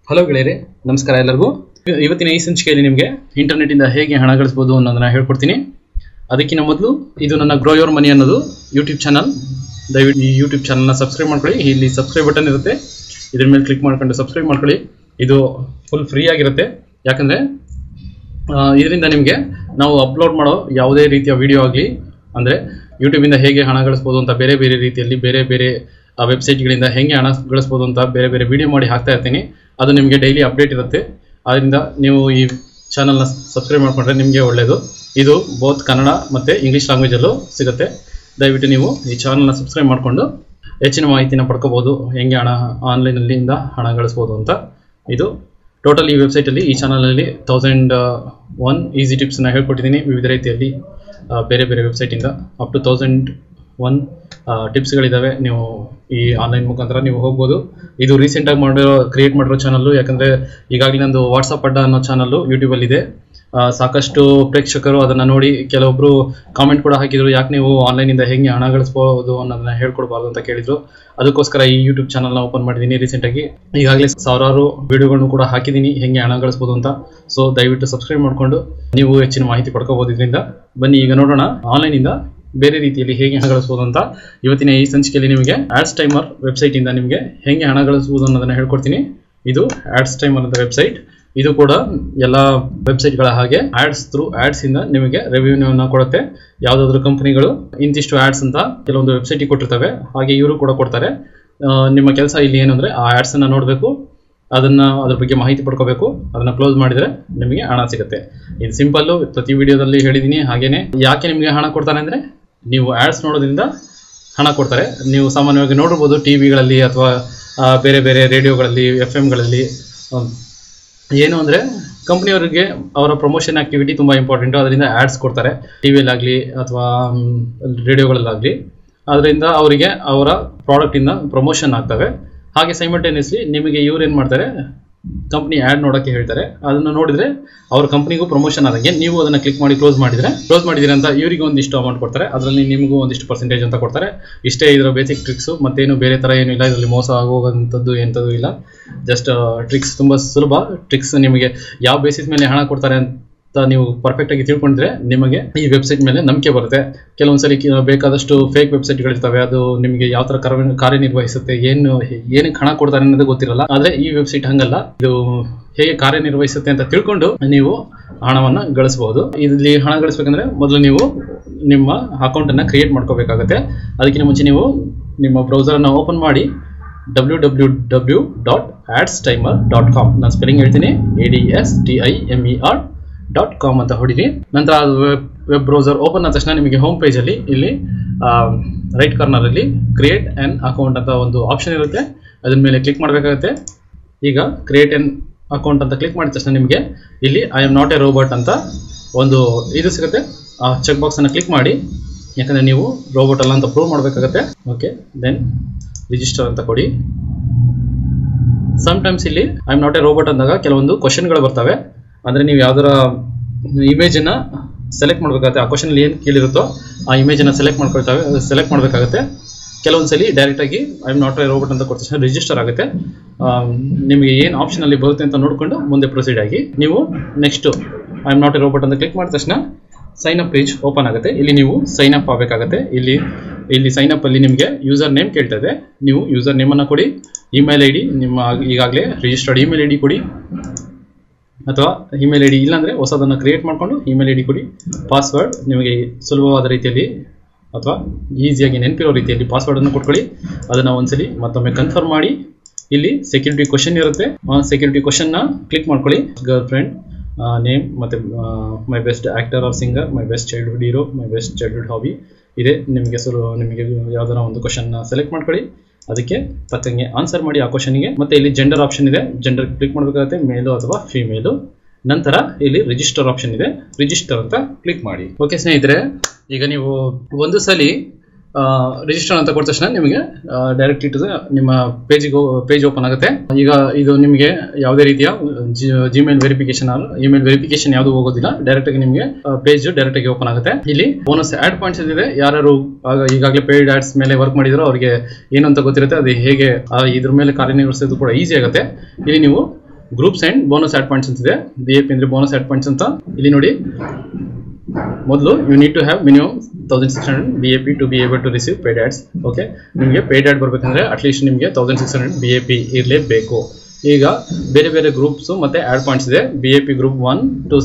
Hello ಗೆಳೆಯರೆ, ನಮಸ್ಕಾರ ಎಲ್ಲರಿಗೂ. ಇವತ್ತಿನ ಈ ಸಂಚಿಕೆಯಲ್ಲಿ ನಿಮಗೆ ಇಂಟರ್ನೆಟ್ ಇಂದ ಹೇಗೆ ಹಣ ಗಳಿಸಬಹುದು ಅನ್ನೋದನ್ನ ಹೇಳ್ಕೊಡ್ತೀನಿ. ಅದಕ್ಕಿಂತ ಮೊದಲು ಇದು ನನ್ನ ಗ್ರೋ ಯೋರ್ ಮನಿ ಅನ್ನೋದು ಯೂಟ್ಯೂಬ್ ಚಾನಲ್. ದಯವಿಟ್ಟು ಈ ಯೂಟ್ಯೂಬ್ ಚಾನಲ್ನ ಸಬ್ಸ್ಕ್ರೈಬ್ ಮಾಡ್ಕೊಳ್ಳಿ. ಇಲ್ಲಿ ಸಬ್ಸ್ಕ್ರೈಬ್ ಬಟನ್ ಇರುತ್ತೆ, ಇದ್ರ ಮೇಲೆ ಕ್ಲಿಕ್ ಮಾಡ್ಕೊಂಡು ಸಬ್ಸ್ಕ್ರೈಬ್ ಮಾಡ್ಕೊಳ್ಳಿ. ಇದು ಫುಲ್ ಫ್ರೀ ಆಗಿರುತ್ತೆ. ಯಾಕಂದರೆ ಇದರಿಂದ ನಿಮಗೆ ನಾವು ಅಪ್ಲೋಡ್ ಮಾಡೋ ಯಾವುದೇ ರೀತಿಯ ವಿಡಿಯೋ ಆಗಲಿ, ಅಂದರೆ ಯೂಟ್ಯೂಬಿಂದ ಹೇಗೆ ಹಣ ಗಳಿಸ್ಬೋದು ಅಂತ ಬೇರೆ ಬೇರೆ ರೀತಿಯಲ್ಲಿ ಬೇರೆ ಬೇರೆ ವೆಬ್ಸೈಟ್ಗಳಿಂದ ಹೇಗೆ ಹಣ ಗಳಿಸ್ಬೋದು ಅಂತ ಬೇರೆ ಬೇರೆ ವಿಡಿಯೋ ಮಾಡಿ ಹಾಕ್ತಾ ಇರ್ತೀನಿ. ಅದು ನಿಮಗೆ ಡೈಲಿ ಅಪ್ಡೇಟ್ ಇರುತ್ತೆ. ಆದ್ದರಿಂದ ನೀವು ಈ ಚಾನಲ್ನ ಸಬ್ಸ್ಕ್ರೈಬ್ ಮಾಡಿಕೊಂಡ್ರೆ ನಿಮಗೆ ಒಳ್ಳೆಯದು. ಇದು ಬೋತ್ ಕನ್ನಡ ಮತ್ತು ಇಂಗ್ಲೀಷ್ ಲ್ಯಾಂಗ್ವೇಜಲ್ಲೂ ಸಿಗುತ್ತೆ. ದಯವಿಟ್ಟು ನೀವು ಈ ಚಾನಲ್ನ ಸಬ್ಸ್ಕ್ರೈಬ್ ಮಾಡಿಕೊಂಡು ಹೆಚ್ಚಿನ ಮಾಹಿತಿನ ಪಡ್ಕೋಬೋದು, ಹೇಗೆ ಆನ್ಲೈನಲ್ಲಿಂದ ಹಣ ಗಳಿಸ್ಬೋದು ಅಂತ. ಇದು ಟೋಟಲ್ ಈ ವೆಬ್ಸೈಟಲ್ಲಿ, ಈ ಚಾನಲಲ್ಲಿ 1001 ಈಸಿ ಟಿಪ್ಸನ್ನ ಹೇಳ್ಕೊಟ್ಟಿದ್ದೀನಿ. ವಿವಿಧ ರೀತಿಯಲ್ಲಿ ಬೇರೆ ಬೇರೆ ವೆಬ್ಸೈಟಿಂದ ಅಪ್ ಟು 1001 ಟಿಪ್ಸ್ಗಳಿದ್ದಾವೆ. ನೀವು ಈ ಆನ್ಲೈನ್ ಮುಖಾಂತರ ನೀವು ಹೋಗ್ಬೋದು. ಇದು ರೀಸೆಂಟಾಗಿ ಕ್ರಿಯೇಟ್ ಮಾಡಿರೋ ಚಾನಲ್ಲು. ಯಾಕಂದರೆ ಈಗಾಗಲೇ ನಂದು ವಾಟ್ಸಪ್ ಅಡ್ಡ ಅನ್ನೋ ಚಾನಲ್ಲು ಯೂಟ್ಯೂಬಲ್ಲಿದೆ. ಸಾಕಷ್ಟು ಪ್ರೇಕ್ಷಕರು ಅದನ್ನು ನೋಡಿ ಕೆಲವೊಬ್ಬರು ಕಾಮೆಂಟ್ ಕೂಡ ಹಾಕಿದರು, ಯಾಕೆ ನೀವು ಆನ್ಲೈನಿಂದ ಹೇಗೆ ಹಣ ಗಳಿಸ್ಬೋದು ಅನ್ನೋದನ್ನ ಹೇಳ್ಕೊಡ್ಬಾರ್ದು ಅಂತ ಕೇಳಿದರು. ಅದಕ್ಕೋಸ್ಕರ ಈ ಯೂಟ್ಯೂಬ್ ಚಾನಲ್ನ ಓಪನ್ ಮಾಡಿದ್ದೀನಿ ರೀಸೆಂಟಾಗಿ. ಈಗಾಗಲೇ ಸಾವಿರಾರು ವಿಡಿಯೋಗಳನ್ನು ಕೂಡ ಹಾಕಿದ್ದೀನಿ ಹೇಗೆ ಹಣ ಗಳಿಸ್ಬೋದು ಅಂತ. ಸೊ ದಯವಿಟ್ಟು ಸಬ್ಸ್ಕ್ರೈಬ್ ಮಾಡಿಕೊಂಡು ನೀವು ಹೆಚ್ಚಿನ ಮಾಹಿತಿ ಪಡ್ಕೋಬೋದು ಇದರಿಂದ. ಬನ್ನಿ ಈಗ ನೋಡೋಣ ಆನ್ಲೈನಿಂದ ಬೇರೆ ರೀತಿಯಲ್ಲಿ ಹೇಗೆ ಹಣ ಗಳಿಸ್ಬೋದು ಅಂತ. ಇವತ್ತಿನ ಈ ಸಂಚಿಕೆಯಲ್ಲಿ ನಿಮಗೆ ಆಡ್ಸ್ ಟೈಮರ್ ವೆಬ್ಸೈಟಿಂದ ನಿಮಗೆ ಹೇಗೆ ಹಣ ಗಳಿಸ್ಬೋದು ಅನ್ನೋದನ್ನು ಹೇಳ್ಕೊಡ್ತೀನಿ. ಇದು ಆಡ್ಸ್ ಟೈಮರ್ ಅಂತ ವೆಬ್ಸೈಟ್. ಇದು ಕೂಡ ಎಲ್ಲ ವೆಬ್ಸೈಟ್ಗಳ ಹಾಗೆ ಆಡ್ಸ್ ಇಂದ ನಿಮಗೆ ರೆವಿನ್ಯೂನ ಕೊಡುತ್ತೆ. ಯಾವುದಾದ್ರೂ ಕಂಪನಿಗಳು ಇಂತಿಷ್ಟು ಆಡ್ಸ್ ಅಂತ ಕೆಲವೊಂದು ವೆಬ್ಸೈಟಿಗೆ ಕೊಟ್ಟಿರ್ತವೆ, ಹಾಗೆ ಇವರು ಕೂಡ ಕೊಡ್ತಾರೆ. ನಿಮ್ಮ ಕೆಲಸ ಇಲ್ಲಿ ಏನಂದ್ರೆ ಆ ಆಡ್ಸನ್ನು ನೋಡಬೇಕು, ಅದ್ರ ಬಗ್ಗೆ ಮಾಹಿತಿ ಪಡ್ಕೋಬೇಕು. ಅದನ್ನ ಕ್ಲೋಸ್ ಮಾಡಿದ್ರೆ ನಿಮಗೆ ಹಣ ಸಿಗುತ್ತೆ. ಇದು ಸಿಂಪಲ್ಲು, ಪ್ರತಿ ವಿಡಿಯೋದಲ್ಲಿ ಹೇಳಿದ್ದೀನಿ. ಹಾಗೇನೆ ಯಾಕೆ ನಿಮಗೆ ಹಣ ಕೊಡ್ತಾರೆ ಅಂದರೆ, ನೀವು ಆಡ್ಸ್ ನೋಡೋದ್ರಿಂದ ಹಣ ಕೊಡ್ತಾರೆ. ನೀವು ಸಾಮಾನ್ಯವಾಗಿ ನೋಡಿರ್ಬೋದು ಟಿವಿಗಳಲ್ಲಿ ಅಥವಾ ಬೇರೆ ಬೇರೆ ರೇಡಿಯೋಗಳಲ್ಲಿ, FM-ಗಳಲ್ಲಿ. ಏನು ಅಂದರೆ ಕಂಪ್ನಿಯವರಿಗೆ ಅವರ ಪ್ರಮೋಷನ್ ಆಕ್ಟಿವಿಟಿ ತುಂಬ ಇಂಪಾರ್ಟೆಂಟು. ಅದರಿಂದ ಆ್ಯಡ್ಸ್ ಕೊಡ್ತಾರೆ ಟಿವಿಯಲ್ಲಾಗಲಿ ಅಥವಾ ರೇಡಿಯೋಗಳಲ್ಲಾಗಲಿ. ಅದರಿಂದ ಅವರಿಗೆ ಅವರ ಪ್ರಾಡಕ್ಟಿಂದ ಪ್ರಮೋಷನ್ ಆಗ್ತವೆ. ಹಾಗೆ ಸೈಮಲ್ಟೇನಿಯಸ್ಲಿ ನಿಮಗೆ ಇವ್ರು ಏನು ಮಾಡ್ತಾರೆ, ಕಂಪ್ನಿ ಆ್ಯಡ್ ನೋಡೋಕ್ಕೆ ಹೇಳ್ತಾರೆ. ಅದನ್ನು ನೋಡಿದರೆ ಅವ್ರ ಕಂಪ್ನಿಗೂ ಪ್ರಮೋಷನ್ ಆದಂಗೆ ನೀವು ಅದನ್ನು ಕ್ಲಿಕ್ ಮಾಡಿ ಕ್ಲೋಸ್ ಮಾಡಿದ್ದೀರ ಅಂತ ಇವರಿಗೆ ಒಂದಿಷ್ಟು ಅಮೌಂಟ್ ಕೊಡ್ತಾರೆ. ಅದರಲ್ಲಿ ನಿಮಗೂ ಒಂದಿಷ್ಟು ಪರ್ಸೆಂಟೇಜ್ ಅಂತ ಕೊಡ್ತಾರೆ. ಇಷ್ಟೇ ಇದರ ಬೇಸಿಕ್ ಟ್ರಿಕ್ಸು. ಮತ್ತೇನು ಬೇರೆ ಥರ ಏನೂ ಇಲ್ಲ. ಇದರಲ್ಲಿ ಮೋಸ ಆಗೋವಂಥದ್ದು ಎಂಥದ್ದು ಇಲ್ಲ. ಜಸ್ಟ್ ಟ್ರಿಕ್ಸ್ ತುಂಬ ಸುಲಭ. ಟ್ರಿಕ್ಸ್ ನಿಮಗೆ ಯಾವ ಬೇಸಿಸ್ ಮೇಲೆ ಹಣ ಕೊಡ್ತಾರೆ ಅಂತ ನೀವು ಪರ್ಫೆಕ್ಟಾಗಿ ತಿಳ್ಕೊಂಡ್ರೆ ನಿಮಗೆ ಈ ವೆಬ್ಸೈಟ್ ಮೇಲೆ ನಂಬಿಕೆ ಬರುತ್ತೆ. ಕೆಲವೊಂದ್ಸಲಿ ಬೇಕಾದಷ್ಟು ಫೇಕ್ ವೆಬ್ಸೈಟ್ಗಳಿರ್ತವೆ. ಅದು ನಿಮಗೆ ಯಾವ ಥರ ಕಾರ್ಯನಿರ್ವಹಿಸುತ್ತೆ, ಏನಕ್ಕೆ ಹಣ ಕೊಡ್ತಾರೆ ಅನ್ನೋದು ಗೊತ್ತಿರಲ್ಲ. ಆದರೆ ಈ ವೆಬ್ಸೈಟ್ ಹಂಗಲ್ಲ. ಇದು ಹೇಗೆ ಕಾರ್ಯನಿರ್ವಹಿಸುತ್ತೆ ಅಂತ ತಿಳ್ಕೊಂಡು ನೀವು ಹಣವನ್ನು ಗಳಿಸಬಹುದು. ಇಲ್ಲಿ ಹಣ ಗಳಿಸ್ಬೇಕಂದ್ರೆ ಮೊದಲು ನೀವು ನಿಮ್ಮ ಅಕೌಂಟನ್ನು ಕ್ರಿಯೇಟ್ ಮಾಡ್ಕೋಬೇಕಾಗುತ್ತೆ. ಅದಕ್ಕಿಂತ ಮುಂಚೆ ನೀವು ನಿಮ್ಮ ಬ್ರೌಸರನ್ನು ಓಪನ್ ಮಾಡಿ www.adstimer.com, ನಾನು ಸ್ಪೆಲ್ಲಿಂಗ್ ಹೇಳ್ತೀನಿ, ADSTIMER.com ಅಂತ ಹೊಡಿರಿ. ನಂತರ ವೆಬ್ ಬ್ರೌಸರ್ ಓಪನ್ ಆದ ತಕ್ಷಣ ನಿಮಗೆ ಹೋಮ್ ಪೇಜಲ್ಲಿ ಇಲ್ಲಿ ರೈಟ್ ಕಾರ್ನರಲ್ಲಿ ಕ್ರಿಯೇಟ್ ಆನ್ ಅಕೌಂಟ್ ಅಂತ ಒಂದು ಆಪ್ಷನ್ ಇರುತ್ತೆ. ಅದ್ರ ಮೇಲೆ ಕ್ಲಿಕ್ ಮಾಡಬೇಕಾಗುತ್ತೆ. ಈಗ ಕ್ರಿಯೇಟ್ ಆನ್ ಅಕೌಂಟ್ ಅಂತ ಕ್ಲಿಕ್ ಮಾಡಿದ ತಕ್ಷಣ ನಿಮಗೆ ಇಲ್ಲಿ I am not A robot ಅಂತ ಒಂದು ಇದು ಸಿಗುತ್ತೆ. ಆ ಚೆಕ್ ಬಾಕ್ಸನ್ನು ಕ್ಲಿಕ್ ಮಾಡಿ, ಯಾಕಂದರೆ ನೀವು ರೋಬೋಟ್ ಅಲ್ಲ ಅಂತ ಪ್ರೂವ್ ಮಾಡಬೇಕಾಗತ್ತೆ. ಓಕೆ, ದೆನ್ ರಿಜಿಸ್ಟರ್ ಅಂತ ಕೊಡಿ. ಸಮ್ಟೈಮ್ಸ್ ಇಲ್ಲಿ I am not A robot ಅಂದಾಗ ಕೆಲವೊಂದು ಕ್ವಶನ್ಗಳು ಬರ್ತವೆ. ಅಂದರೆ ನೀವು ಯಾವ್ದಾರ ಇಮೇಜನ್ನು ಸೆಲೆಕ್ಟ್ ಮಾಡಬೇಕಾಗುತ್ತೆ. ಆ ಕ್ವಶನಲ್ಲಿ ಏನು ಕೇಳಿರುತ್ತೋ ಆ ಇಮೇಜನ್ನು ಸೆಲೆಕ್ಟ್ ಮಾಡಬೇಕಾಗುತ್ತೆ. ಕೆಲವೊಂದ್ಸಲಿ ಡೈರೆಕ್ಟಾಗಿ I am not A robot ಅಂತ ಕೊಟ್ಟ ತಕ್ಷಣ ರಿಜಿಸ್ಟರ್ ಆಗುತ್ತೆ. ನಿಮಗೆ ಏನು ಆಪ್ಷನಲ್ಲಿ ಬರುತ್ತೆ ಅಂತ ನೋಡಿಕೊಂಡು ಮುಂದೆ ಪ್ರೊಸೀಡ್ ಆಗಿ. ನೀವು next I am not A robot ಅಂತ ಕ್ಲಿಕ್ ಮಾಡಿದ ತಕ್ಷಣ ಸೈನ್ ಅಪ್ ಪೇಜ್ ಓಪನ್ ಆಗುತ್ತೆ. ಇಲ್ಲಿ ನೀವು ಸೈನ್ ಅಪ್ ಆಗಬೇಕಾಗುತ್ತೆ. ಇಲ್ಲಿ ಸೈನ್ ಅಪ್ ಅಲ್ಲಿ ನಿಮಗೆ ಯೂಸರ್ ನೇಮ್ ಕೇಳ್ತದೆ. ನೀವು ಯೂಸರ್ ನೇಮನ್ನು ಕೊಡಿ. ಇಮೇಲ್ ಐ ಡಿ, ನಿಮ್ಮ ಈಗಾಗಲೇ ರಿಜಿಸ್ಟರ್ಡ್ ಇಮೇಲ್ ಐ ಡಿ ಕೊಡಿ. ಅಥವಾ ಇಮೇಲ್ ಐ ಡಿ ಇಲ್ಲಾಂದರೆ ಹೊಸದನ್ನು ಕ್ರಿಯೇಟ್ ಮಾಡಿಕೊಂಡು ಇಮೇಲ್ ಐ ಡಿ ಕೊಡಿ. ಪಾಸ್ವರ್ಡ್ ನಿಮಗೆ ಸುಲಭವಾದ ರೀತಿಯಲ್ಲಿ ಅಥವಾ ಈಸಿಯಾಗಿ ನೆನಪಿರೋ ರೀತಿಯಲ್ಲಿ ಪಾಸ್ವರ್ಡನ್ನು ಕೊಟ್ಕೊಳ್ಳಿ. ಅದನ್ನು ಒಂದ್ಸಲಿ ಮತ್ತೊಮ್ಮೆ ಕನ್ಫರ್ಮ್ ಮಾಡಿ. ಇಲ್ಲಿ ಸೆಕ್ಯೂರಿಟಿ ಕ್ವಶನ್ ಇರುತ್ತೆ. ಸೆಕ್ಯೂರಿಟಿ ಕ್ವಶನ್ನ ಕ್ಲಿಕ್ ಮಾಡ್ಕೊಳ್ಳಿ. ಗರ್ಲ್ ಫ್ರೆಂಡ್, ನೇಮ್, ಮತ್ತು my best actor or singer, my best childhood hero, my best childhood hobby ಇದೆ. ನಿಮಗೆ ಯಾವುದಾರ ಒಂದು ಕ್ವಶನ್ನ ಸೆಲೆಕ್ಟ್ ಮಾಡ್ಕೊಳ್ಳಿ. ಅದಕ್ಕೆ ತಕ್ಕಂಗೆ ಆನ್ಸರ್ ಮಾಡಿ ಆ ಕ್ವಶನ್ಗೆ. ಮತ್ತೆ ಇಲ್ಲಿ ಜೆಂಡರ್ ಆಪ್ಷನ್ ಇದೆ. ಜೆಂಡರ್ ಕ್ಲಿಕ್ ಮಾಡಬೇಕಾಗುತ್ತೆ, ಮೇಲು ಅಥವಾ ಫಿಮೇಲು. ನಂತರ ಇಲ್ಲಿ ರಿಜಿಸ್ಟರ್ ಆಪ್ಷನ್ ಇದೆ. ರಿಜಿಸ್ಟರ್ ಅಂತ ಕ್ಲಿಕ್ ಮಾಡಿ. ಓಕೆ ಸ್ನೇಹಿತರೆ, ಈಗ ನೀವು ಒಂದು ಸಲ ರಿಜಿಸ್ಟರ್ ಅಂತ ಕೊಟ್ಟ ತಕ್ಷಣ ನಿಮಗೆ ಡೈರೆಕ್ಟ್ ಇಟ್ಟು ನಿಮ್ಮ ಪೇಜ್ ಓಪನ್ ಆಗುತ್ತೆ. ಈಗ ಇದು ನಿಮಗೆ ಯಾವುದೇ ರೀತಿಯ ಜಿಮೇಲ್ ವೆರಿಫಿಕೇಶನ್ ಇಮೇಲ್ ವೆರಿಫಿಕೇಶನ್ ಯಾವುದು ಹೋಗೋದಿಲ್ಲ. ಡೈರೆಕ್ಟಾಗಿ ನಿಮಗೆ ಪೇಜ್ ಡೈರೆಕ್ಟಾಗಿ ಓಪನ್ ಆಗುತ್ತೆ. ಇಲ್ಲಿ ಬೋನಸ್ ಆ್ಯಡ್ ಪಾಯಿಂಟ್ಸ್ ಇದೆ. ಯಾರು ಈಗಾಗಲೇ ಪೇಯ್ಡ್ ಆಡ್ಸ್ ಮೇಲೆ ವರ್ಕ್ ಮಾಡಿದ್ರು ಅವರಿಗೆ ಏನು ಅಂತ ಗೊತ್ತಿರುತ್ತೆ. ಅದು ಹೇಗೆ ಇದ್ರ ಮೇಲೆ ಕಾರ್ಯನಿರ್ವಹಿಸೋದು ಕೂಡ ಈಸಿ ಆಗುತ್ತೆ. ಇಲ್ಲಿ ನೀವು groups and bonus ad points ಅಂತಿದೆ. BAP ಅಂದ್ರೆ ಬೋನಸ್ ಆಡ್ ಪಾಯಿಂಟ್ಸ್ ಅಂತ. ಇಲ್ಲಿ ನೋಡಿ ಮೊದಲು you need to have minimum 1600 BAP to be able to receive paid ads. Okay, ನಿಮಗೆ ಪೇಡ್ ಆಡ್ ಬರಬೇಕಂದ್ರೆ ಅಟ್ಲೀಸ್ಟ್ ನಿಮಗೆ 1600 BAP ಇರಲೇಬೇಕು. ಈಗ ಬೇರೆ ಬೇರೆ ಗ್ರೂಪ್ಸ್ ಮತ್ತೆ ಆಡ್ ಪಾಯಿಂಟ್ಸ್ ಇದೆ. BAP ಗ್ರೂಪ್ 1 ಟು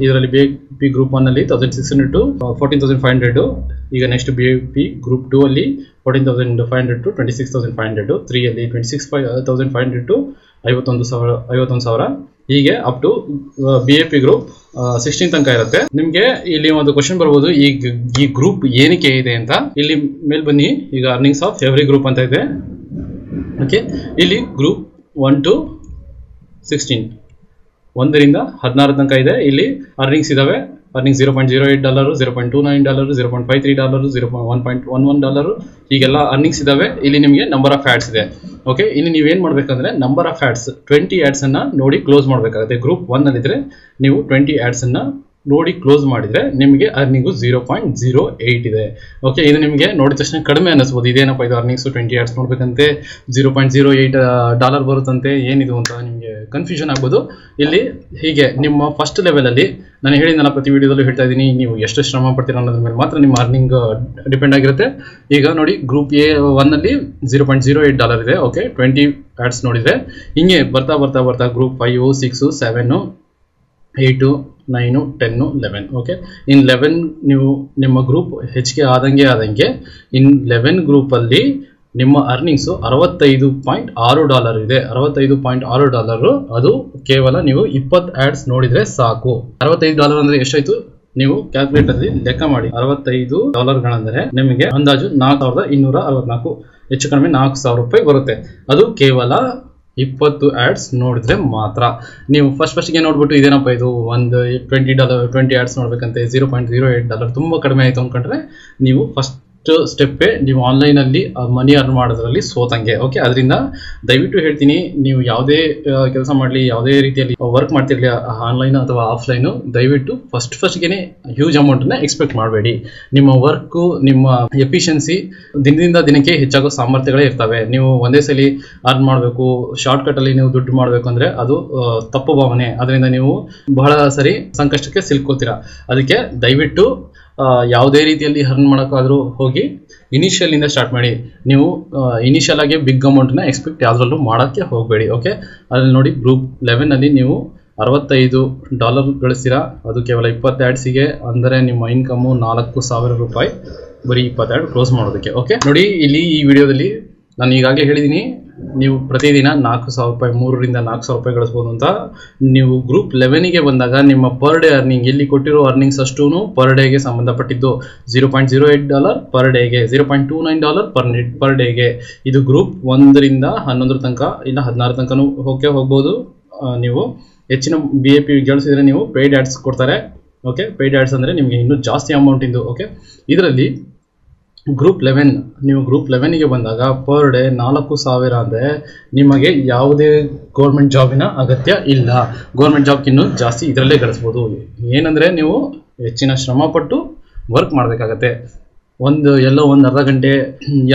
ಇದರಲ್ಲಿ BAP ಗ್ರೂಪ್ 1 ಅಲ್ಲಿ 1600 ಟು 14500. ಈಗ ನೆಕ್ಸ್ಟ್ BAP ಗ್ರೂಪ್ 2 ಅಲ್ಲಿ 14500 ಟು 26500. 3 ಅಲ್ಲಿ 26500 ಟು 51,000. ಹೀಗೆ ಅಪ್ ಟು BAP ಗ್ರೂಪ್ 16 ತನಕ ಇರುತ್ತೆ. ನಿಮಗೆ ಇಲ್ಲಿ ಒಂದು ಕ್ವಶನ್ ಬರ್ಬೋದು, ಈ ಗ್ರೂಪ್ ಏನಕ್ಕೆ ಇದೆ ಅಂತ. ಇಲ್ಲಿ ಮೇಲ್ ಬನ್ನಿ, ಈಗ ಅರ್ನಿಂಗ್ಸ್ ಆಫ್ ಎವ್ರಿ ಗ್ರೂಪ್ ಅಂತ ಇದೆ. ಓಕೆ, ಇಲ್ಲಿ ಗ್ರೂಪ್ 1 ಟು 16 1ರಿಂದ 16 ತನಕ ಇದೆ. ಇಲ್ಲಿ ಅರ್ನಿಂಗ್ಸ್ ಇದಾವೆ. ಅರ್ನಿಂಗ್ $0.08, $0.29, $0.53, $1.11 ಹೀಗೆಲ್ಲ ಅರ್ನಿಂಗ್ಸ್ ಇದಾವೆ. ಇಲ್ಲಿ ನಿಮಗೆ ನಂಬರ್ ಆಫ್ ಆಡ್ಸ್ ಇದೆ. ಓಕೆ, ಇಲ್ಲಿ ನೀವೇನು ಮಾಡಬೇಕಂದ್ರೆ ನಂಬರ್ ಆಫ್ ಆಡ್ಸ್ 20 ಆಡ್ಸ್ ಅನ್ನ ನೋಡಿ ಕ್ಲೋಸ್ ಮಾಡಬೇಕಾಗುತ್ತೆ. ಗ್ರೂಪ್ 1 ಅಲ್ಲಿದ್ರೆ ನೀವು 20 ಆಡ್ಸ್ ಅನ್ನ ನೋಡಿ ಕ್ಲೋಸ್ ಮಾಡಿದ್ರೆ ನಿಮಗೆ ಅರ್ನಿಂಗು 0.08 ಇದೆ. ಓಕೆ, ಇದು ನಿಮಗೆ ನೋಡಿದ ತಕ್ಷಣ ಕಡಿಮೆ ಅನ್ನಿಸ್ಬೋದು. ಇದೇನಪ್ಪ ಇದು ಅರ್ನಿಂಗ್ಸ್ 20 ಆಡ್ಸ್ ನೋಡ್ಬೇಕಂತೆ $0.08 ಬರುತ್ತಂತೆ, ಏನಿದು ಅಂತ ನಿಮಗೆ ಕನ್ಫ್ಯೂಷನ್ ಆಗ್ಬೋದು. ಇಲ್ಲಿ ಹೀಗೆ ನಿಮ್ಮ ಫಸ್ಟ್ ಲೆವೆಲಲ್ಲಿ ನಾನು ಹೇಳಿದ್ನಲ್ಲ, ಪ್ರತಿ ವಿಡಿಯೋದಲ್ಲೂ ಹೇಳ್ತಾ ಇದ್ದೀನಿ, ನೀವು ಎಷ್ಟು ಶ್ರಮ ಪಡ್ತೀರ ಅನ್ನೋದ್ರ ಮೇಲೆ ಮಾತ್ರ ನಿಮ್ಮ ಅರ್ನಿಂಗ್ ಡಿಪೆಂಡ್ ಆಗಿರುತ್ತೆ. ಈಗ ನೋಡಿ ಗ್ರೂಪ್ A1 ಅಲ್ಲಿ $0.08 ಇದೆ. ಓಕೆ, 20 ಆಡ್ಸ್ ನೋಡಿದ್ರೆ ಹಿಂಗೆ ಬರ್ತಾ ಬರ್ತಾ ಬರ್ತಾ ಗ್ರೂಪ್ 5, 6, 7, 8, 9, 10, 11. ಓಕೆ, ಇನ್ 11 ನೀವು ನಿಮ್ಮ ಗ್ರೂಪ್ ಹೆಚ್ಚಿಗೆ ಆದಂಗೆ ಇನ್ 11 ಗ್ರೂಪಲ್ಲಿ ನಿಮ್ಮ ಅರ್ನಿಂಗ್ಸು $65.6 ಇದೆ. $65.6 ಅದು ಕೇವಲ ನೀವು 20 ಆಡ್ಸ್ ನೋಡಿದ್ರೆ ಸಾಕು. $65 ಅಂದ್ರೆ ಎಷ್ಟಾಯ್ತು ನೀವು ಕ್ಯಾಲ್ಕುಲೇಟರ್ ಲೆಕ್ಕ ಮಾಡಿ. $65 ನಿಮಗೆ ಅಂದಾಜು 4264, ಹೆಚ್ಚು ಕಡಿಮೆ $4000 ಬರುತ್ತೆ. ಅದು ಕೇವಲ 20 ಆಡ್ಸ್ ನೋಡಿದ್ರೆ ಮಾತ್ರ. ನೀವು ಫಸ್ಟ್ಗೆ ನೋಡ್ಬಿಟ್ಟು ಇದೇನಪ್ಪ ಇದು ಒಂದು $20 ಆಡ್ಸ್ ನೋಡ್ಬೇಕಂತೆ, $0.08 ತುಂಬ ಕಡಿಮೆ ಆಯಿತು ಅಂದ್ಕೊಂಡ್ರೆ ನೀವು ಫಸ್ಟ್ ಸ್ಟೆಪ್ಪೇ ನೀವು ಆನ್ಲೈನಲ್ಲಿ ಮನಿ ಅರ್ನ್ ಮಾಡೋದ್ರಲ್ಲಿ ಸೋತಂಗೆ. ಓಕೆ, ಅದರಿಂದ ದಯವಿಟ್ಟು ಹೇಳ್ತೀನಿ, ನೀವು ಯಾವುದೇ ಕೆಲಸ ಮಾಡಲಿ, ಯಾವುದೇ ರೀತಿಯಲ್ಲಿ ವರ್ಕ್ ಮಾಡ್ತಿರ್ಲಿ, ಆನ್ಲೈನ್ ಅಥವಾ ಆಫ್ಲೈನು, ದಯವಿಟ್ಟು ಫಸ್ಟ್ಗೆ ಹ್ಯೂಜ್ ಅಮೌಂಟನ್ನ ಎಕ್ಸ್ಪೆಕ್ಟ್ ಮಾಡಬೇಡಿ. ನಿಮ್ಮ ವರ್ಕು, ನಿಮ್ಮ ಎಫಿಷಿಯನ್ಸಿ ದಿನದಿಂದ ದಿನಕ್ಕೆ ಹೆಚ್ಚಾಗೋ ಸಾಮರ್ಥ್ಯಗಳೇ ಇರ್ತವೆ. ನೀವು ಒಂದೇ ಸಲ ಅರ್ನ್ ಮಾಡಬೇಕು, ಶಾರ್ಟ್ಕಟ್ಟಲ್ಲಿ ನೀವು ದುಡ್ಡು ಮಾಡಬೇಕು ಅಂದರೆ ಅದು ತಪ್ಪು ಭಾವನೆ. ಅದರಿಂದ ನೀವು ಬಹಳ ಸರಿ ಸಂಕಷ್ಟಕ್ಕೆ ಸಿಲ್ಕೋತೀರಾ. ಅದಕ್ಕೆ ದಯವಿಟ್ಟು ಯಾವುದೇ ರೀತಿಯಲ್ಲಿ ಅರ್ನ್ ಮಾಡೋಕ್ಕಾದರೂ ಹೋಗಿ ಇನಿಷಿಯಲ್ ಇಂದ ಸ್ಟಾರ್ಟ್ ಮಾಡಿ. ನೀವು ಇನಿಷಿಯಲ್ ಆಗಿ ಬಿಗ್ ಅಮೌಂಟ್ನ ಎಕ್ಸ್ಪೆಕ್ಟ್ ಯಾವುದ್ರಲ್ಲೂ ಮಾಡೋಕ್ಕೆ ಹೋಗಬೇಡಿ. ಓಕೆ, ಅದ್ರಲ್ಲಿ ನೋಡಿ ಗ್ರೂಪ್ 11 ಅಲ್ಲಿ ನೀವು $65 ಗಳಿಸ್ತೀರಾ. ಅದು ಕೇವಲ 20 ಆಡ್ಸಿಗೆ. ಅಂದರೆ ನಿಮ್ಮ ಇನ್ಕಮು $4000 ಬರೀ 20 ಆಡ್ ಕ್ಲೋಸ್ ಮಾಡೋದಕ್ಕೆ. ಓಕೆ, ನೋಡಿ ಇಲ್ಲಿ ಈ ವಿಡಿಯೋದಲ್ಲಿ ನಾನು ಈಗಾಗಲೇ ಹೇಳಿದ್ದೀನಿ, ನೀವು ಪ್ರತಿದಿನ $4000, 3ರಿಂದ $4000 ಗಳಿಸ್ಬೋದು ಅಂತ. ನೀವು ಗ್ರೂಪ್ 11ಗೆ ಬಂದಾಗ ನಿಮ್ಮ ಪರ್ ಡೇ ಅರ್ನಿಂಗ್, ಇಲ್ಲಿ ಕೊಟ್ಟಿರೋ ಅರ್ನಿಂಗ್ಸ್ ಅಷ್ಟೂ ಪರ್ ಡೇಗೆ ಸಂಬಂಧಪಟ್ಟಿದ್ದು. $0.08 ಪರ್ ಡೇಗೆ, $0.29 ಪರ್ ಡೇಗೆ. ಇದು ಗ್ರೂಪ್ 1ರಿಂದ 11 ತನಕ, ಇಲ್ಲ 16 ತನಕನೂ ಹೋಗ್ಬೋದು. ನೀವು ಹೆಚ್ಚಿನ BAP ಗಳಿಸಿದ್ರೆ ನೀವು ಪೇಯ್ಡ್ ಆಡ್ಸ್ ಕೊಡ್ತಾರೆ. ಓಕೆ, ಪೇಯ್ಡ್ ಆಡ್ಸ್ ಅಂದರೆ ನಿಮಗೆ ಇನ್ನೂ ಜಾಸ್ತಿ ಅಮೌಂಟ್ ಇಂದು. ಓಕೆ, ಇದರಲ್ಲಿ ಗ್ರೂಪ್ 11 ನೀವು ಗ್ರೂಪ್ 11ಗೆ ಬಂದಾಗ ಪರ್ ಡೇ 4000 ಅಂದರೆ ನಿಮಗೆ ಯಾವುದೇ ಗೌರ್ಮೆಂಟ್ ಜಾಬಿನ ಅಗತ್ಯ ಇಲ್ಲ. ಗೌರ್ಮೆಂಟ್ ಜಾಬ್ಗಿನ್ನೂ ಜಾಸ್ತಿ ಇದರಲ್ಲೇ ಗಳಿಸ್ಬೋದು. ಏನಂದರೆ ನೀವು ಹೆಚ್ಚಿನ ಶ್ರಮಪಟ್ಟು ವರ್ಕ್ ಮಾಡಬೇಕಾಗತ್ತೆ. ಎಲ್ಲೋ ಒಂದು ಅರ್ಧ ಗಂಟೆ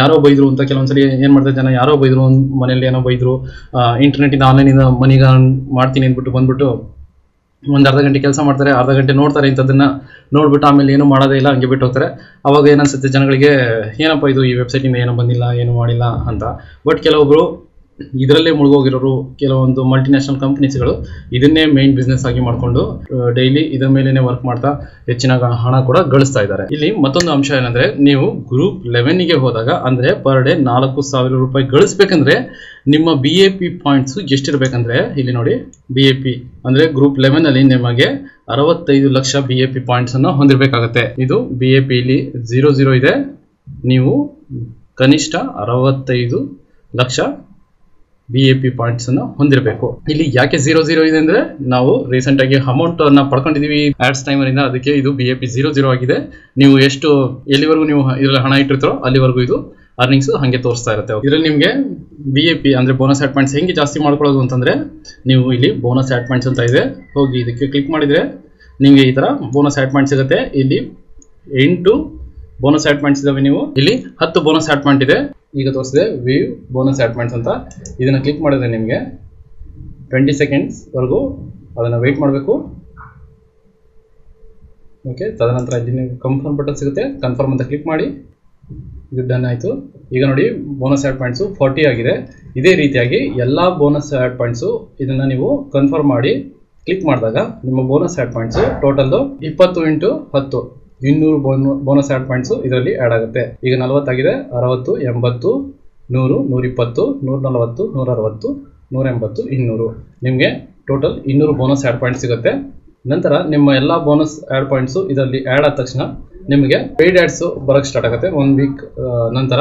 ಯಾರೋ ಬೈದರು ಅಂತ ಕೆಲವೊಂದ್ಸಲಿ ಏನು ಮಾಡ್ತಾರೆ ಜನ, ಯಾರೋ ಬೈದರು, ಮನೇಲಿ ಏನೋ ಬೈದರು, ಇಂಟರ್ನೆಟಿಂದ ಆನ್ಲೈನಿಂದ ಮನಿಗೆ ಮಾಡ್ತೀನಿ ಅಂದ್ಬಿಟ್ಟು ಬಂದ್ಬಿಟ್ಟು ಒಂದು ಅರ್ಧ ಗಂಟೆ ಕೆಲಸ ಮಾಡ್ತಾರೆ, ಅರ್ಧ ಗಂಟೆ ನೋಡ್ತಾರೆ, ಇಂಥದ್ದನ್ನು ನೋಡ್ಬಿಟ್ಟು ಆಮೇಲೆ ಏನು ಮಾಡೋದೇ ಇಲ್ಲ, ಹಂಗೆ ಬಿಟ್ಟು ಹೋಗ್ತಾರೆ. ಅವಾಗ ಏನನ್ಸುತ್ತೆ ಜನಗಳಿಗೆ, ಏನಪ್ಪ ಇದು ಈ ವೆಬ್ಸೈಟಿಂದ ಏನೋ ಬಂದಿಲ್ಲ, ಏನು ಮಾಡಿಲ್ಲ ಅಂತ. ಬಟ್ ಕೆಲವೊಬ್ಬರು ಇದರಲ್ಲೇ ಮುಳುಗೋಗಿರೋರು, ಕೆಲವೊಂದು ಮಲ್ಟಿನ್ಯಾಷನಲ್ ಕಂಪ್ನೀಸ್ಗಳು ಇದನ್ನೇ ಮೇನ್ ಬಿಸ್ನೆಸ್ ಆಗಿ ಮಾಡಿಕೊಂಡು ಡೈಲಿ ಇದರ ಮೇಲೇ ವರ್ಕ್ ಮಾಡ್ತಾ ಹೆಚ್ಚಿನ ಹಣ ಕೂಡ ಗಳಿಸ್ತಾ ಇದ್ದಾರೆ. ಇಲ್ಲಿ ಮತ್ತೊಂದು ಅಂಶ ಏನಂದರೆ, ನೀವು ಗ್ರೂಪ್ 11ಗೆ ಹೋದಾಗ ಅಂದರೆ ಪರ್ ಡೇ $4000 ಗಳಿಸ್ಬೇಕಂದ್ರೆ ನಿಮ್ಮ BAP ಪಾಯಿಂಟ್ಸು ಎಷ್ಟಿರಬೇಕಂದ್ರೆ, ಇಲ್ಲಿ ನೋಡಿ BAP ಅಂದರೆ ಗ್ರೂಪ್ 11ಅಲ್ಲಿ ನಿಮಗೆ 65 ಲಕ್ಷ BAP ಪಾಯಿಂಟ್ಸನ್ನು ಹೊಂದಿರಬೇಕಾಗತ್ತೆ. ಇದು BAP ಇಲ್ಲಿ 00 ಇದೆ. ನೀವು ಕನಿಷ್ಠ 65 ಲಕ್ಷ BAP ಪಾಯಿಂಟ್ಸ್ ಅನ್ನು ಹೊಂದಿರಬೇಕು. ಇಲ್ಲಿ ಯಾಕೆ 00 ಇದೆ ಅಂದ್ರೆ, ನಾವು ರೀಸೆಂಟ್ ಆಗಿ ಅಮೌಂಟ್ ಅನ್ನ ಪಡ್ಕೊಂಡಿದೀವಿ ಆಡ್ಸ್ ಟೈಮರ್ ಇಂದ, ಅದಕ್ಕೆ ಇದು BAP 00 ಆಗಿದೆ. ನೀವು ಎಲ್ಲಿವರೆಗೂ ನೀವು ಇದರಲ್ಲಿ ಹಣ ಇಟ್ಟಿರ್ತಾರೋ ಅಲ್ಲಿವರೆಗೂ ಇದು ಅರ್ನಿಂಗ್ಸ್ ಹಂಗೆ ತೋರಿಸ್ತಾ ಇರುತ್ತೆ. ಇದರಲ್ಲಿ ನಿಮಗೆ BAP ಅಂದ್ರೆ ಬೋನಸ್ ಆಡ್ ಪಾಯಿಂಟ್ಸ್ ಹೆಂಗೆ ಜಾಸ್ತಿ ಮಾಡ್ಕೊಳ್ಳೋದು ಅಂತಂದ್ರೆ, ನೀವು ಇಲ್ಲಿ ಬೋನಸ್ ಆಡ್ ಪಾಯಿಂಟ್ಸ್ ಅಂತ ಇದೆ, ಹೋಗಿ ಇದಕ್ಕೆ ಕ್ಲಿಕ್ ಮಾಡಿದ್ರೆ ನಿಮಗೆ ಈ ತರ ಬೋನಸ್ ಆಡ್ ಪಾಯಿಂಟ್ಸ್ ಸಿಗುತ್ತೆ. ಇಲ್ಲಿ 8 ಬೋನಸ್ ಆಡ್ ಪಾಯಿಂಟ್ಸ್ ಇದಾವೆ. ನೀವು ಇಲ್ಲಿ 10 ಬೋನಸ್ ಆಡ್ ಪಾಯಿಂಟ್ ಇದೆ. ಈಗ ತೋರಿಸಿದೆ ವ್ಯೂ ಬೋನಸ್ ಆಡ್ ಪಾಯಿಂಟ್ಸ್ ಅಂತ. ಇದನ್ನ ಕ್ಲಿಕ್ ಮಾಡಿದ್ರೆ ನಿಮಗೆ 20 ಸೆಕೆಂಡ್ಸ್ವರೆಗೂ ಅದನ್ನು ವೆಯ್ಟ್ ಮಾಡಬೇಕು. ಓಕೆ, ತದನಂತರ ಇಲ್ಲಿ ನೀವು ಕನ್ಫರ್ಮ್ ಬಟನ್ ಸಿಗುತ್ತೆ, ಕನ್ಫರ್ಮ್ ಅಂತ ಕ್ಲಿಕ್ ಮಾಡಿ. ಇದು ಡನ್ ಆಯಿತು. ಈಗ ನೋಡಿ ಬೋನಸ್ ಆ್ಯಡ್ ಪಾಯಿಂಟ್ಸು 40 ಆಗಿದೆ. ಇದೇ ರೀತಿಯಾಗಿ ಎಲ್ಲ ಬೋನಸ್ ಆ್ಯಡ್ ಪಾಯಿಂಟ್ಸು ಇದನ್ನು ನೀವು ಕನ್ಫರ್ಮ್ ಮಾಡಿ ಕ್ಲಿಕ್ ಮಾಡಿದಾಗ ನಿಮ್ಮ bonus add points total 20 × 10 200 bonus add points ಇದರಲ್ಲಿ ಆ್ಯಡ್ ಆಗುತ್ತೆ. ಈಗ 40 ಆಗಿದೆ. 60, 80, 100, 120, 140, 160, 180, 200 ನಿಮಗೆ ಟೋಟಲ್ 200 ಬೋನಸ್ ಆ್ಯಡ್ ಪಾಯಿಂಟ್ ಸಿಗುತ್ತೆ. ನಂತರ ನಿಮ್ಮ ಎಲ್ಲ ಬೋನಸ್ ಆ್ಯಡ್ ಪಾಯಿಂಟ್ಸು ಇದರಲ್ಲಿ ಆ್ಯಡ್ ಆದ ತಕ್ಷಣ ನಿಮಗೆ ಪೇಯ್ಡ್ ಆ್ಯಡ್ಸು ಬರೋಕ್ಕೆ ಸ್ಟಾರ್ಟ್ ಆಗುತ್ತೆ 1 ವೀಕ್ ನಂತರ.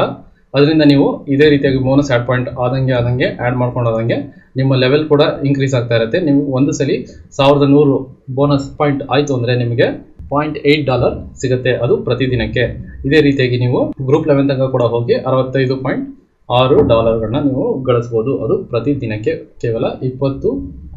ಅದರಿಂದ ನೀವು ಇದೇ ರೀತಿಯಾಗಿ ಬೋನಸ್ ಆ್ಯಡ್ ಪಾಯಿಂಟ್ ಆದಂಗೆ ಆ್ಯಡ್ ಮಾಡ್ಕೊಂಡಾದಂಗೆ ನಿಮ್ಮ ಲೆವೆಲ್ ಕೂಡ ಇನ್ಕ್ರೀಸ್ ಆಗ್ತಾ ಇರುತ್ತೆ. ನೀವು ಒಂದು ಸಲ 1100 ಬೋನಸ್ ಪಾಯಿಂಟ್ ಆಯಿತು ಅಂದರೆ ನಿಮಗೆ $0.8 ಸಿಗುತ್ತೆ, ಅದು ಪ್ರತಿದಿನಕ್ಕೆ. ಇದೇ ರೀತಿಯಾಗಿ ನೀವು ಗ್ರೂಪ್ ಲೆವೆಲ್ ತನಕ ಕೂಡ ಹೋಗಿ $65.6 ನೀವು ಗಳಿಸ್ಬೋದು, ಅದು ಪ್ರತಿ ದಿನಕ್ಕೆ ಕೇವಲ 20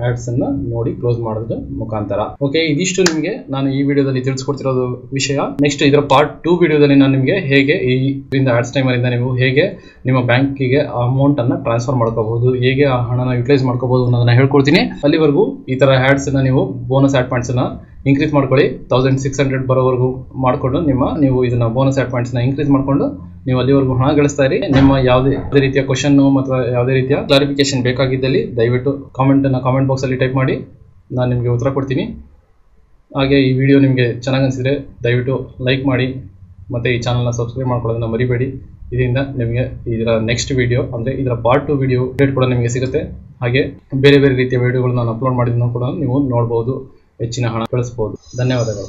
ಆ್ಯಡ್ಸನ್ನು ನೋಡಿ ಕ್ಲೋಸ್ ಮಾಡೋದ್ರ ಮುಖಾಂತರ. ಓಕೆ, ಇದಿಷ್ಟು ನಿಮಗೆ ನಾನು ಈ ವಿಡಿಯೋದಲ್ಲಿ ತಿಳಿಸ್ಕೊಡ್ತಿರೋದು ವಿಷಯ. ನೆಕ್ಸ್ಟ್ ಇದರ ಪಾರ್ಟ್ 2 ವಿಡಿಯೋದಲ್ಲಿ ನಾನು ನಿಮಗೆ ಹೇಗೆ ಇದರಿಂದ ಆ್ಯಡ್ಸ್ ಟೈಮರಿಂದ ನೀವು ಹೇಗೆ ನಿಮ್ಮ ಬ್ಯಾಂಕಿಗೆ ಅಮೌಂಟನ್ನು ಟ್ರಾನ್ಸ್ಫರ್ ಮಾಡ್ಕೋಬಹುದು, ಹೇಗೆ ಆ ಹಣನ ಯುಟಿಲೈಸ್ ಮಾಡ್ಕೋಬಹುದು ಅನ್ನೋದನ್ನ ಹೇಳ್ಕೊಡ್ತೀನಿ. ಅಲ್ಲಿವರೆಗೂ ಈ ಥರ ಆ್ಯಡ್ಸನ್ನು ನೀವು ಬೋನಸ್ ಆ್ಯಡ್ ಪಾಯಿಂಟ್ಸನ್ನು ಇನ್ಕ್ರೀಸ್ ಮಾಡ್ಕೊಳ್ಳಿ. 1600 ಬರೋವರೆಗೂ ಮಾಡಿಕೊಂಡು ನೀವು ಇದನ್ನು ಬೋನಸ್ ಆ್ಯಡ್ ಪಾಯಿಂಟ್ಸ್ನ ಇನ್ಕ್ರೀಸ್ ಮಾಡಿಕೊಂಡು ನೀವು ಅಲ್ಲಿವರೆಗೂ ಹಣ ಗಳಿಸ್ತಾ ಇರಿ. ನಿಮ್ಮ ಯಾವುದೇ ರೀತಿಯ ಕ್ವಶನ್ನು ಅಥವಾ ಯಾವುದೇ ರೀತಿಯ ಕ್ಲಾರಿಫಿಕೇಶನ್ ಬೇಕಾಗಿದ್ದಲ್ಲಿ ದಯವಿಟ್ಟು ಕಾಮೆಂಟ್ ಬಾಕ್ಸಲ್ಲಿ ಟೈಪ್ ಮಾಡಿ, ನಾನು ನಿಮಗೆ ಉತ್ತರ ಕೊಡ್ತೀನಿ. ಹಾಗೆ ಈ ವಿಡಿಯೋ ನಿಮಗೆ ಚೆನ್ನಾಗಿ ಅನಿಸಿದರೆ ದಯವಿಟ್ಟು ಲೈಕ್ ಮಾಡಿ ಮತ್ತು ಈ ಚಾನಲ್ನ ಸಬ್ಸ್ಕ್ರೈಬ್ ಮಾಡ್ಕೊಳ್ಳೋದನ್ನ ಮರಿಬೇಡಿ. ಇದರಿಂದ ನಿಮಗೆ ಇದರ ನೆಕ್ಸ್ಟ್ ವಿಡಿಯೋ ಅಂದರೆ ಇದರ ಪಾರ್ಟ್ 2 ವಿಡಿಯೋ ಅಪ್ಡೇಟ್ ಕೂಡ ನಿಮಗೆ ಸಿಗುತ್ತೆ. ಹಾಗೆ ಬೇರೆ ಬೇರೆ ರೀತಿಯ ವಿಡಿಯೋಗಳನ್ನ ನಾನು ಅಪ್ಲೋಡ್ ಮಾಡಿದ್ದನ್ನು ಕೂಡ ನೀವು ನೋಡ್ಬೋದು, ಹೆಚ್ಚಿನ ಹಣ ಗಳಿಸ್ಬೋದು. ಧನ್ಯವಾದಗಳು.